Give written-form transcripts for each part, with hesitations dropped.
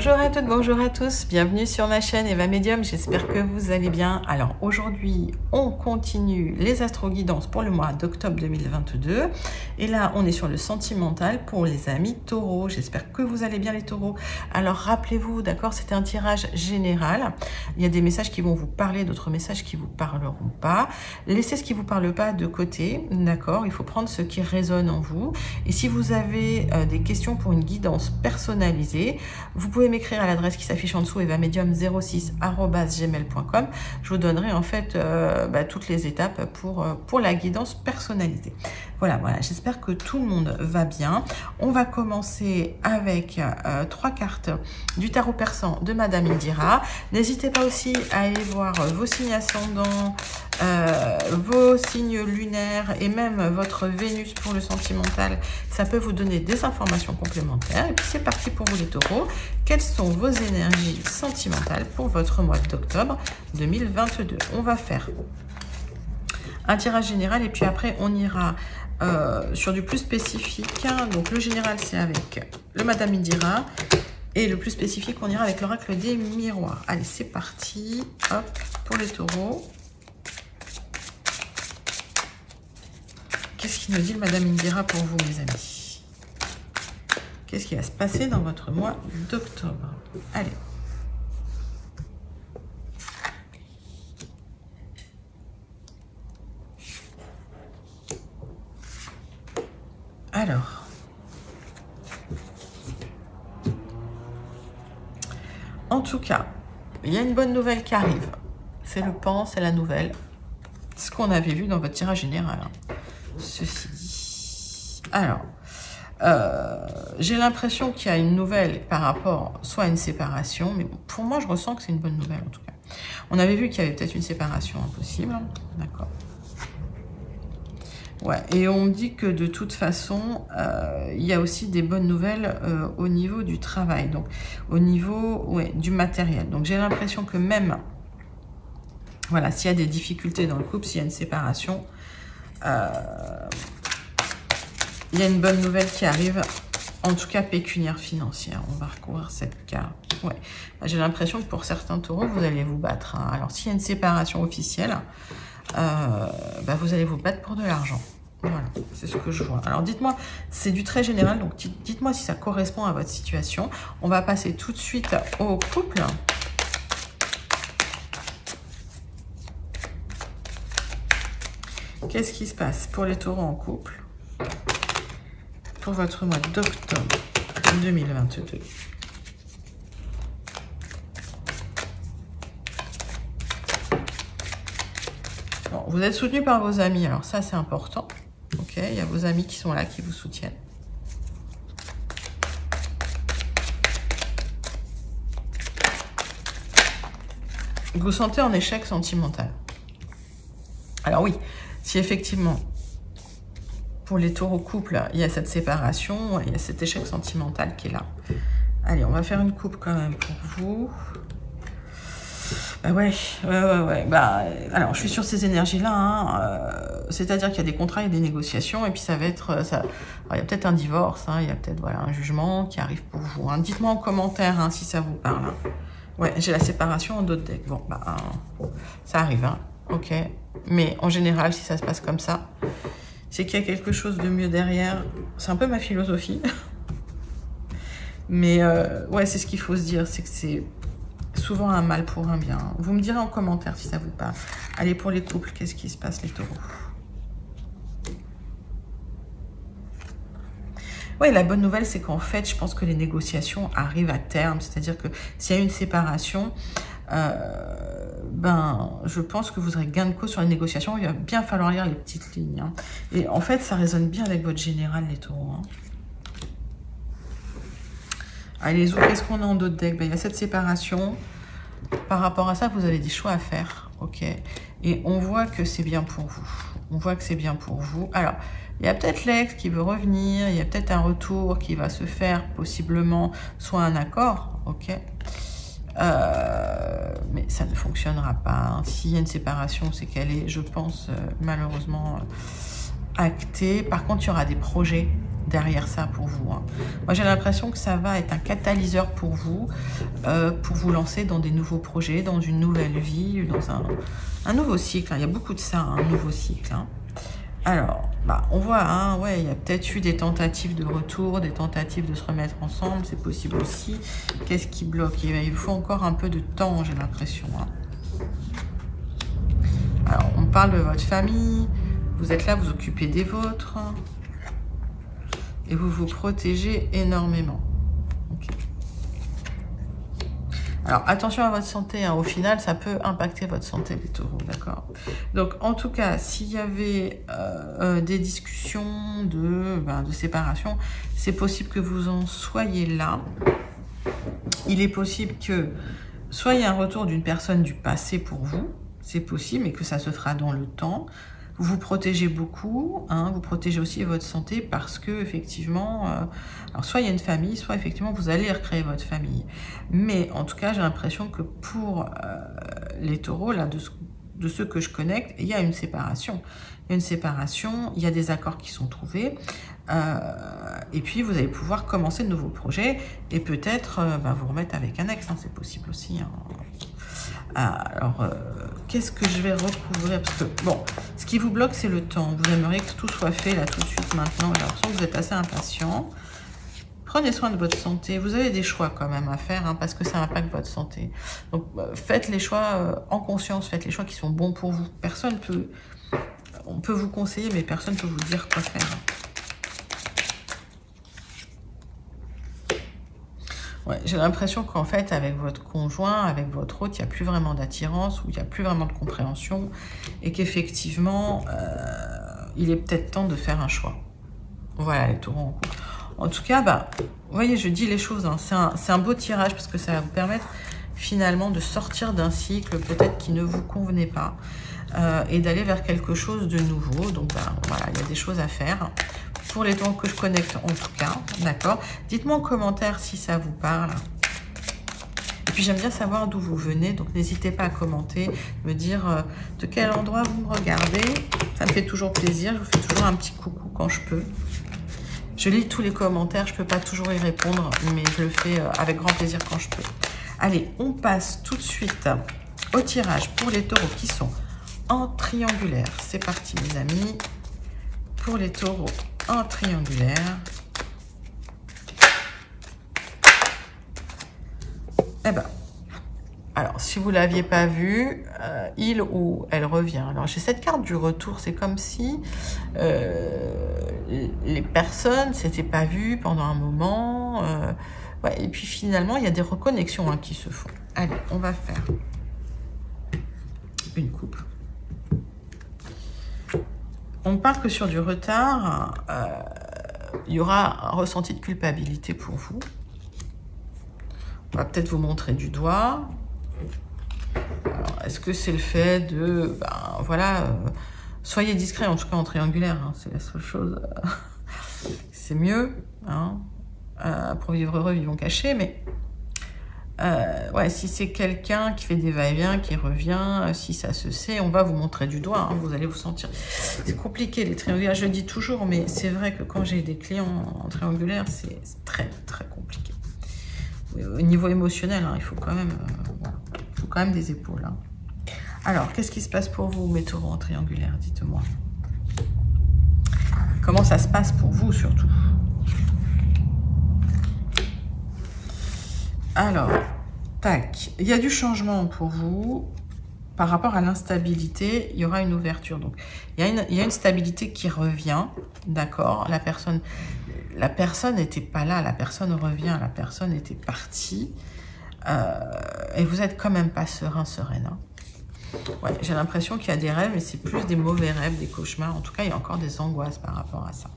Bonjour à toutes, bonjour à tous, bienvenue sur ma chaîne Eva Medium, j'espère que vous allez bien. Alors aujourd'hui, on continue les astro-guidances pour le mois d'octobre 2022. Et là, on est sur le sentimental pour les amis taureaux. J'espère que vous allez bien les taureaux. Alors rappelez-vous, d'accord, c'était un tirage général. Il y a des messages qui vont vous parler, d'autres messages qui vous parleront pas. Laissez ce qui vous parle pas de côté, d'accord. Il faut prendre ce qui résonne en vous. Et si vous avez des questions pour une guidance personnalisée, vous pouvez m'écrire à l'adresse qui s'affiche en dessous, evamedium06@gmail.com. Je vous donnerai en fait toutes les étapes pour la guidance personnalisée. Voilà, j'espère que tout le monde va bien. On va commencer avec 3 cartes du tarot persan de Madame Indira. N'hésitez pas aussi à aller voir vos signes ascendants, vos signes lunaires et même votre Vénus pour le sentimental. Ça peut vous donner des informations complémentaires. Et puis c'est parti pour vous les taureaux. Quelles sont vos énergies sentimentales pour votre mois d'octobre 2022? On va faire un tirage général et puis après on ira sur du plus spécifique. Donc le général c'est avec le Madame Indira et le plus spécifique on ira avec l'oracle des miroirs. Allez c'est parti, hop, pour les taureaux. Qu'est-ce qu'il nous dit le Madame Indira pour vous mes amis? Qu'est-ce qui va se passer dans votre mois d'octobre? Allez. Alors. En tout cas, il y a une bonne nouvelle qui arrive. C'est le pan, c'est la nouvelle. Ce qu'on avait vu dans votre tirage général. Ceci dit. Alors. J'ai l'impression qu'il y a une nouvelle par rapport soit à une séparation, mais pour moi je ressens que c'est une bonne nouvelle en tout cas. On avait vu qu'il y avait peut-être une séparation impossible, d'accord. Ouais, et on me dit que de toute façon, il y a aussi des bonnes nouvelles au niveau du travail, donc au niveau du matériel. Donc j'ai l'impression que même, voilà, s'il y a des difficultés dans le couple, s'il y a une séparation, il y a une bonne nouvelle qui arrive, en tout cas pécuniaire financière. On va recouvrir cette carte. Ouais. J'ai l'impression que pour certains taureaux, vous allez vous battre. Hein. Alors, s'il y a une séparation officielle, vous allez vous battre pour de l'argent. Voilà, c'est ce que je vois. Alors, dites-moi, c'est du très général, donc dites-moi si ça correspond à votre situation. On va passer tout de suite au couple. Qu'est-ce qui se passe pour les taureaux en couple pour votre mois d'octobre 2022. Bon, vous êtes soutenu par vos amis, alors ça c'est important. Ok, il y a vos amis qui sont là, qui vous soutiennent. Vous vous sentez en échec sentimental. Alors oui, si effectivement pour les taureaux couple, il y a cette séparation, il y a cet échec sentimental qui est là. Allez, on va faire une coupe quand même pour vous. Ouais. Alors, je suis sur ces énergies-là. Hein, c'est-à-dire qu'il y a des contrats, il y a des négociations, et puis ça va être... Alors, il y a peut-être un divorce, hein, il y a peut-être un jugement qui arrive pour vous. Hein. Dites-moi en commentaire hein, si ça vous parle. Hein. Ouais, j'ai la séparation en d'autres decks. Bon, ça arrive, hein. Ok. Mais en général, si ça se passe comme ça, c'est qu'il y a quelque chose de mieux derrière. C'est un peu ma philosophie. Mais ouais, c'est ce qu'il faut se dire, c'est que c'est souvent un mal pour un bien. Vous me direz en commentaire si ça vous parle. Allez, pour les couples, qu'est-ce qui se passe, les taureaux? Ouais, la bonne nouvelle, c'est qu'en fait, je pense que les négociations arrivent à terme. C'est-à-dire que s'il y a une séparation... je pense que vous aurez gain de cause sur les négociations. Il va bien falloir lire les petites lignes. Hein. Et en fait, ça résonne bien avec votre général, les taureaux. Hein. Allez, les autres, qu'est-ce qu'on a en d'autres decks? Il y a cette séparation. Par rapport à ça, vous avez des choix à faire. Ok. Et on voit que c'est bien pour vous. On voit que c'est bien pour vous. Alors, il y a peut-être l'ex qui veut revenir. Il y a peut-être un retour qui va se faire, possiblement, soit un accord. Ok. Mais ça ne fonctionnera pas. Hein. S'il y a une séparation, c'est qu'elle est, je pense, malheureusement actée. Par contre, il y aura des projets derrière ça pour vous. Hein. Moi, j'ai l'impression que ça va être un catalyseur pour vous lancer dans des nouveaux projets, dans une nouvelle vie, dans un nouveau cycle. Hein. Il y a beaucoup de ça, un nouveau cycle. Hein. Alors, bah, on voit, hein, ouais, il y a peut-être eu des tentatives de retour, des tentatives de se remettre ensemble, c'est possible aussi. Qu'est-ce qui bloque? Il faut encore un peu de temps, j'ai l'impression. Hein. Alors, on parle de votre famille, vous êtes là, vous occupez des vôtres, et vous vous protégez énormément. Okay. Alors, attention à votre santé, hein. Au final, ça peut impacter votre santé, les taureaux, d'accord? Donc, en tout cas, s'il y avait des discussions de séparation, c'est possible que vous en soyez là. Il est possible que soit il y ait un retour d'une personne du passé pour vous, c'est possible, mais que ça se fera dans le temps. Vous vous protégez beaucoup, hein, vous protégez aussi votre santé parce que effectivement, alors soit il y a une famille, soit effectivement vous allez recréer votre famille. Mais en tout cas, j'ai l'impression que pour les taureaux, là, de ceux que je connecte, il y a une séparation. Il y a une séparation, il y a des accords qui sont trouvés. Et puis vous allez pouvoir commencer de nouveaux projets et peut-être vous remettre avec un ex, hein, c'est possible aussi. Hein. Alors, qu'est-ce que je vais recouvrir? Parce que, bon, ce qui vous bloque, c'est le temps. Vous aimeriez que tout soit fait, là, tout de suite, maintenant. J'ai l'impression que vous êtes assez impatient. Prenez soin de votre santé. Vous avez des choix, quand même, à faire, hein, parce que ça impacte votre santé. Donc, faites les choix en conscience. Faites les choix qui sont bons pour vous. Personne peut... On peut vous conseiller, mais personne ne peut vous dire quoi faire. Ouais, j'ai l'impression qu'en fait, avec votre conjoint, avec votre hôte, il n'y a plus vraiment d'attirance ou il n'y a plus vraiment de compréhension et qu'effectivement, il est peut-être temps de faire un choix. Voilà, les taureaux en couple. En tout cas, vous voyez, je dis les choses, hein, c'est un beau tirage parce que ça va vous permettre finalement de sortir d'un cycle peut-être qui ne vous convenait pas et d'aller vers quelque chose de nouveau. Donc, voilà, il y a des choses à faire. Pour les taureaux que je connecte en tout cas, d'accord? Dites-moi en commentaire si ça vous parle. Et puis j'aime bien savoir d'où vous venez, donc n'hésitez pas à commenter, me dire de quel endroit vous me regardez. Ça me fait toujours plaisir, je vous fais toujours un petit coucou quand je peux. Je lis tous les commentaires, je ne peux pas toujours y répondre, mais je le fais avec grand plaisir quand je peux. Allez, on passe tout de suite au tirage pour les taureaux qui sont en triangulaire. C'est parti mes amis, pour les taureaux en triangulaire. Eh ben, alors si vous ne l'aviez pas vu, il ou elle revient. Alors j'ai cette carte du retour, c'est comme si les personnes ne s'étaient pas vues pendant un moment. Ouais, et puis finalement, il y a des reconnexions qui se font. Allez, on va faire une coupe. On parle que sur du retard, il y aura un ressenti de culpabilité pour vous. On va peut-être vous montrer du doigt. Est-ce que c'est le fait de... soyez discret, en tout cas en triangulaire, hein, c'est la seule chose. C'est mieux. Hein, pour vivre heureux, vivons cachés, mais... ouais, si c'est quelqu'un qui fait des va-et-vient, qui revient, si ça se sait, on va vous montrer du doigt, hein, vous allez vous sentir... C'est compliqué les triangulaires, je le dis toujours, mais c'est vrai que quand j'ai des clients en triangulaire, c'est très très compliqué. Au niveau émotionnel, hein, il faut quand même, il faut quand même des épaules. Hein. Alors, qu'est-ce qui se passe pour vous, mes taureaux en triangulaire? Dites-moi. Comment ça se passe pour vous, surtout? Alors, tac, il y a du changement pour vous par rapport à l'instabilité, il y aura une ouverture. Donc, il y a une stabilité qui revient, d'accord? La personne n'était pas là, la personne revient, la personne était partie. Et vous n'êtes quand même pas serein, sereine. Hein. Ouais, j'ai l'impression qu'il y a des rêves, mais c'est plus des mauvais rêves, des cauchemars. En tout cas, il y a encore des angoisses par rapport à ça.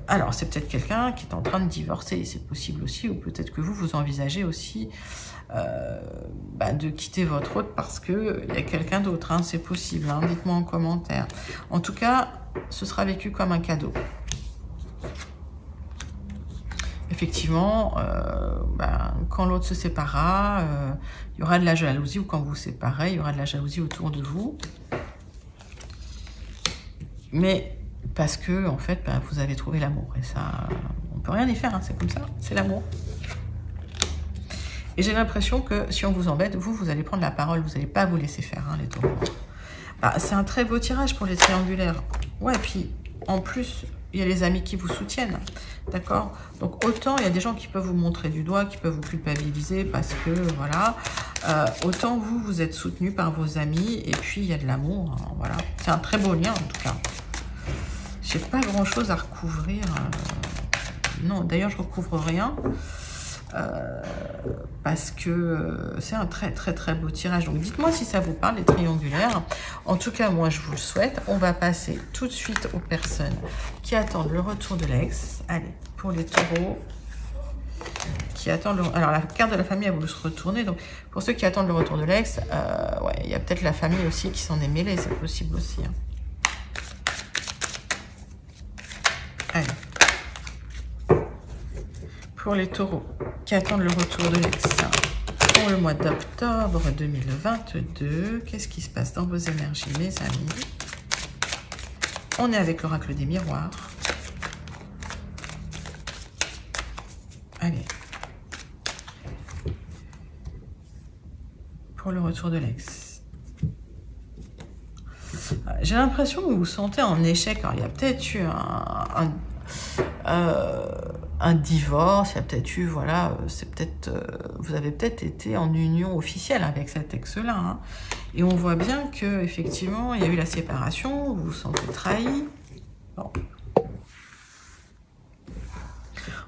Alors, c'est peut-être quelqu'un qui est en train de divorcer, c'est possible aussi, ou peut-être que vous envisagez aussi de quitter votre hôte parce qu'il y a quelqu'un d'autre, hein, c'est possible, hein, dites-moi en commentaire. En tout cas, ce sera vécu comme un cadeau. Effectivement, quand l'autre se séparera, il y aura de la jalousie, ou quand vous vous séparez, il y aura de la jalousie autour de vous. Mais parce que, en fait, bah, vous avez trouvé l'amour. Et ça, on peut rien y faire, hein, c'est comme ça, c'est l'amour. Et j'ai l'impression que si on vous embête, vous allez prendre la parole, vous n'allez pas vous laisser faire, hein, les taureaux. Bah, c'est un très beau tirage pour les triangulaires. Ouais, et puis, en plus, il y a les amis qui vous soutiennent, d'accord? Donc, autant il y a des gens qui peuvent vous montrer du doigt, qui peuvent vous culpabiliser parce que, voilà. Autant vous êtes soutenu par vos amis, et puis il y a de l'amour, hein, voilà. C'est un très beau lien, en tout cas. J'ai pas grand-chose à recouvrir. Non, d'ailleurs, je recouvre rien. Parce que c'est un très beau tirage. Donc dites-moi si ça vous parle, les triangulaires. En tout cas, moi je vous le souhaite. On va passer tout de suite aux personnes qui attendent le retour de l'ex. Allez, pour les taureaux qui attendent le... Alors la carte de la famille a voulu se retourner. Donc pour ceux qui attendent le retour de l'ex, ouais, il y a peut-être la famille aussi qui s'en est mêlée. C'est possible aussi, hein. Allez. Pour les taureaux qui attendent le retour de l'ex pour le mois d'octobre 2022, qu'est-ce qui se passe dans vos énergies, mes amis? On est avec l'oracle des miroirs. Allez. Pour le retour de l'ex. J'ai l'impression que vous vous sentez en échec. Alors, il y a peut-être eu un divorce, il y a peut-être eu, voilà, c'est peut-être, vous avez peut-être été en union officielle avec cet ex-là, hein, et on voit bien que effectivement, il y a eu la séparation, vous vous sentez trahi. Bon.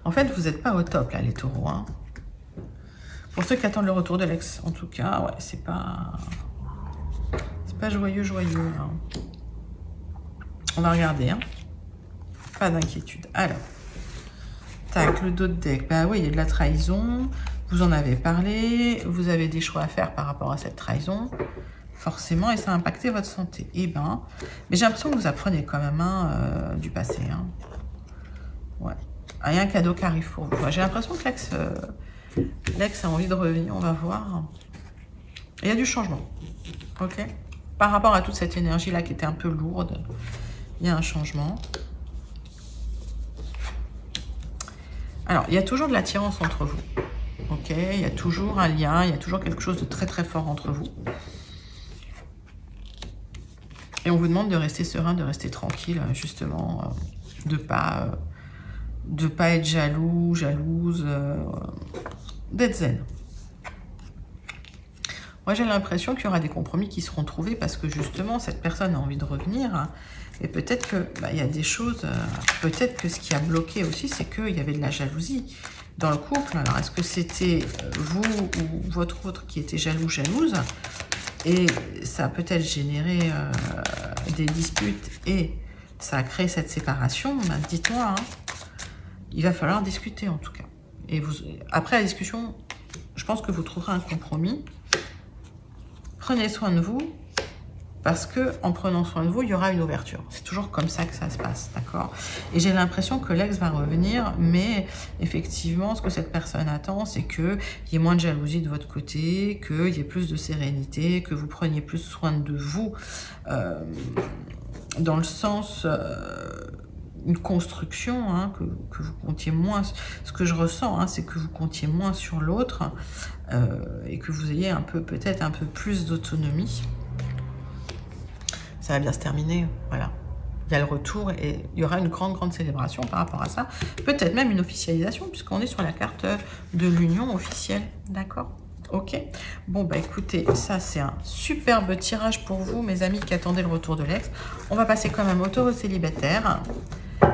En fait, vous n'êtes pas au top, là, les taureaux, hein. Pour ceux qui attendent le retour de l'ex, en tout cas, ouais, c'est pas joyeux, hein. On va regarder, hein. Pas d'inquiétude. Alors, tac, le dos de deck. Bah oui, il y a de la trahison. Vous en avez parlé. Vous avez des choix à faire par rapport à cette trahison. Forcément, et ça a impacté votre santé. Eh ben, mais j'ai l'impression que vous apprenez quand même, hein, du passé, hein. Ouais. Ah, il y a un cadeau qui arrive pour vous. J'ai l'impression que l'ex a envie de revenir. On va voir. Il y a du changement. Ok. Par rapport à toute cette énergie-là qui était un peu lourde, il y a un changement. Alors, il y a toujours de l'attirance entre vous. Ok, il y a toujours un lien, il y a toujours quelque chose de très fort entre vous. Et on vous demande de rester serein, de rester tranquille, justement, de pas être jaloux, jalouse, d'être zen. Moi, j'ai l'impression qu'il y aura des compromis qui seront trouvés parce que justement, cette personne a envie de revenir. Hein, et peut-être que il y a des choses, peut-être que ce qui a bloqué aussi, c'est qu'il y avait de la jalousie dans le couple. Alors, est-ce que c'était vous ou votre autre qui était jaloux, jalouse? Et ça a peut-être généré des disputes et ça a créé cette séparation. Ben, dites-moi, hein, il va falloir discuter en tout cas. Et vous, après la discussion, je pense que vous trouverez un compromis. Prenez soin de vous, parce que en prenant soin de vous, il y aura une ouverture. C'est toujours comme ça que ça se passe, d'accord? Et j'ai l'impression que l'ex va revenir, mais effectivement, ce que cette personne attend, c'est qu'il y ait moins de jalousie de votre côté, qu'il y ait plus de sérénité, que vous preniez plus soin de vous, dans le sens... une construction, hein, que vous comptiez moins, ce que je ressens, hein, c'est que vous comptiez moins sur l'autre et que vous ayez peut-être un peu plus d'autonomie. Ça va bien se terminer, voilà. Il y a le retour et il y aura une grande célébration par rapport à ça. Peut-être même une officialisation puisqu'on est sur la carte de l'union officielle, d'accord? Ok, bon bah écoutez, ça c'est un superbe tirage pour vous, mes amis qui attendaient le retour de l'ex. On va passer quand même au taureau célibataire.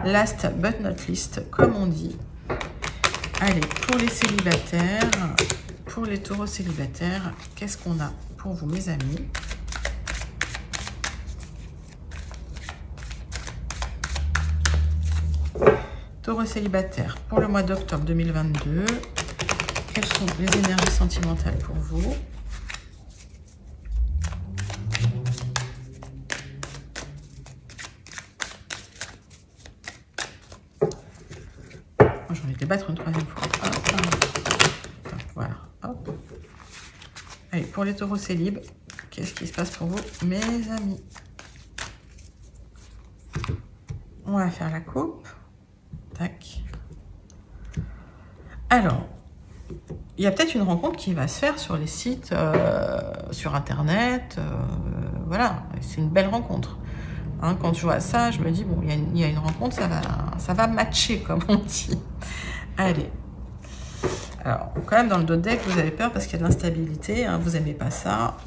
Last but not least, comme on dit. Allez, pour les célibataires, pour les taureaux célibataires, qu'est-ce qu'on a pour vous, mes amis? Taureau célibataire, pour le mois d'octobre 2022, quelles sont les énergies sentimentales pour vous? J'ai envie de les battre une troisième fois. Hop, voilà. Hop. Allez, pour les taureaux célib, qu'est-ce qui se passe pour vous, mes amis? On va faire la coupe. Tac. Alors, il y a peut-être une rencontre qui va se faire sur les sites, sur Internet. Voilà, c'est une belle rencontre. Hein, quand je vois ça, je me dis, bon, il y a une rencontre, ça va matcher, comme on dit. Allez. Alors, quand même, dans le dos de deck, vous avez peur parce qu'il y a de l'instabilité. Hein, vous n'aimez pas ça.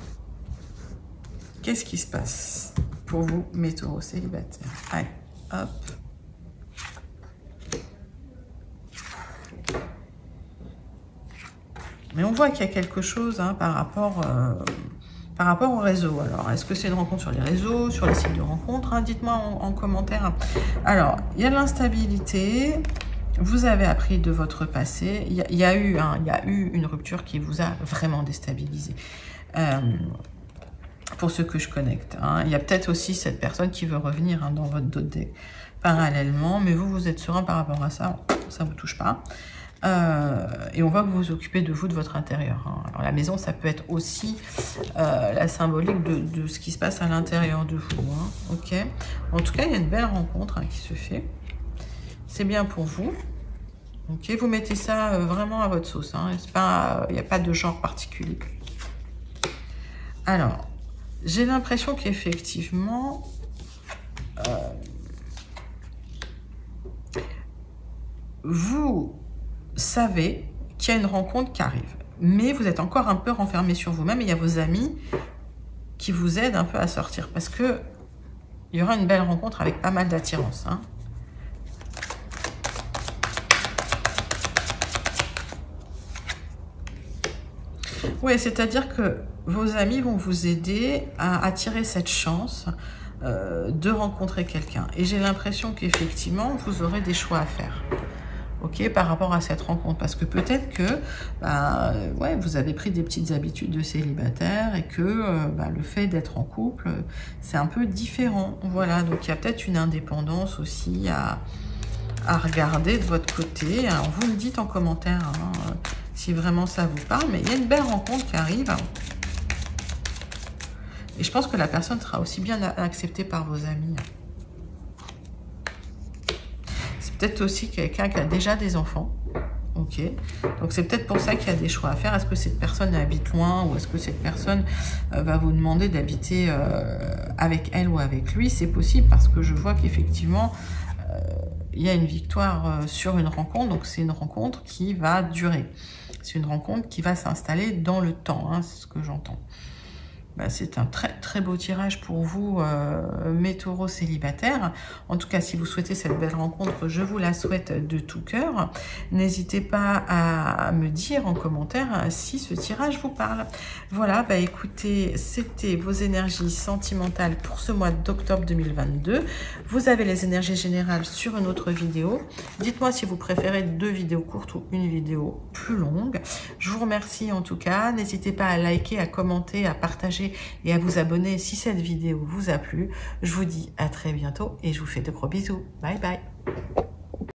Qu'est-ce qui se passe pour vous, mes taureaux célibataires? Allez, hop. Mais on voit qu'il y a quelque chose hein, par rapport au réseau. Alors, est-ce que c'est une rencontre sur les réseaux, sur les sites de rencontres hein? Dites-moi en commentaire. Alors, il y a de l'instabilité. Vous avez appris de votre passé. Il y a eu une rupture qui vous a vraiment déstabilisé. Pour ceux que je connecte. Hein. Il y a peut-être aussi cette personne qui veut revenir hein, dans votre dos de deck parallèlement. Mais vous êtes serein par rapport à ça. Ça ne vous touche pas. Et on voit que vous vous occupez de vous, de votre intérieur. Hein. Alors la maison, ça peut être aussi la symbolique de ce qui se passe à l'intérieur de vous. Hein. Ok. En tout cas, il y a une belle rencontre hein, qui se fait. C'est bien pour vous. Ok. Vous mettez ça vraiment à votre sauce. Hein. Il n'y a pas de genre particulier. Alors, j'ai l'impression qu'effectivement, vous savez qu'il y a une rencontre qui arrive, mais vous êtes encore un peu renfermé sur vous-même et il y a vos amis qui vous aident un peu à sortir parce que il y aura une belle rencontre avec pas mal d'attirance. Hein. Oui, c'est-à-dire que vos amis vont vous aider à attirer cette chance de rencontrer quelqu'un. Et j'ai l'impression qu'effectivement, vous aurez des choix à faire. Ok, par rapport à cette rencontre, parce que peut-être que ouais, vous avez pris des petites habitudes de célibataire et que le fait d'être en couple, c'est un peu différent. Voilà, donc il y a peut-être une indépendance aussi à regarder de votre côté. Alors, vous me dites en commentaire hein, si vraiment ça vous parle, mais il y a une belle rencontre qui arrive. Et je pense que la personne sera aussi bien acceptée par vos amis. Peut-être aussi quelqu'un qui a déjà des enfants. Ok. Donc c'est peut-être pour ça qu'il y a des choix à faire. Est-ce que cette personne habite loin ou est-ce que cette personne va vous demander d'habiter avec elle ou avec lui? C'est possible parce que je vois qu'effectivement il y a une victoire sur une rencontre. Donc c'est une rencontre qui va durer. C'est une rencontre qui va s'installer dans le temps. Hein, c'est ce que j'entends. C'est un très très beau tirage pour vous, mes taureaux célibataires. En tout cas, si vous souhaitez cette belle rencontre, je vous la souhaite de tout cœur. N'hésitez pas à me dire en commentaire si ce tirage vous parle. Voilà, écoutez, c'était vos énergies sentimentales pour ce mois d'octobre 2022. Vous avez les énergies générales sur une autre vidéo. Dites-moi si vous préférez 2 vidéos courtes ou une vidéo plus longue. Je vous remercie en tout cas. N'hésitez pas à liker, à commenter, à partager et à vous abonner si cette vidéo vous a plu. Je vous dis à très bientôt et je vous fais de gros bisous. Bye bye.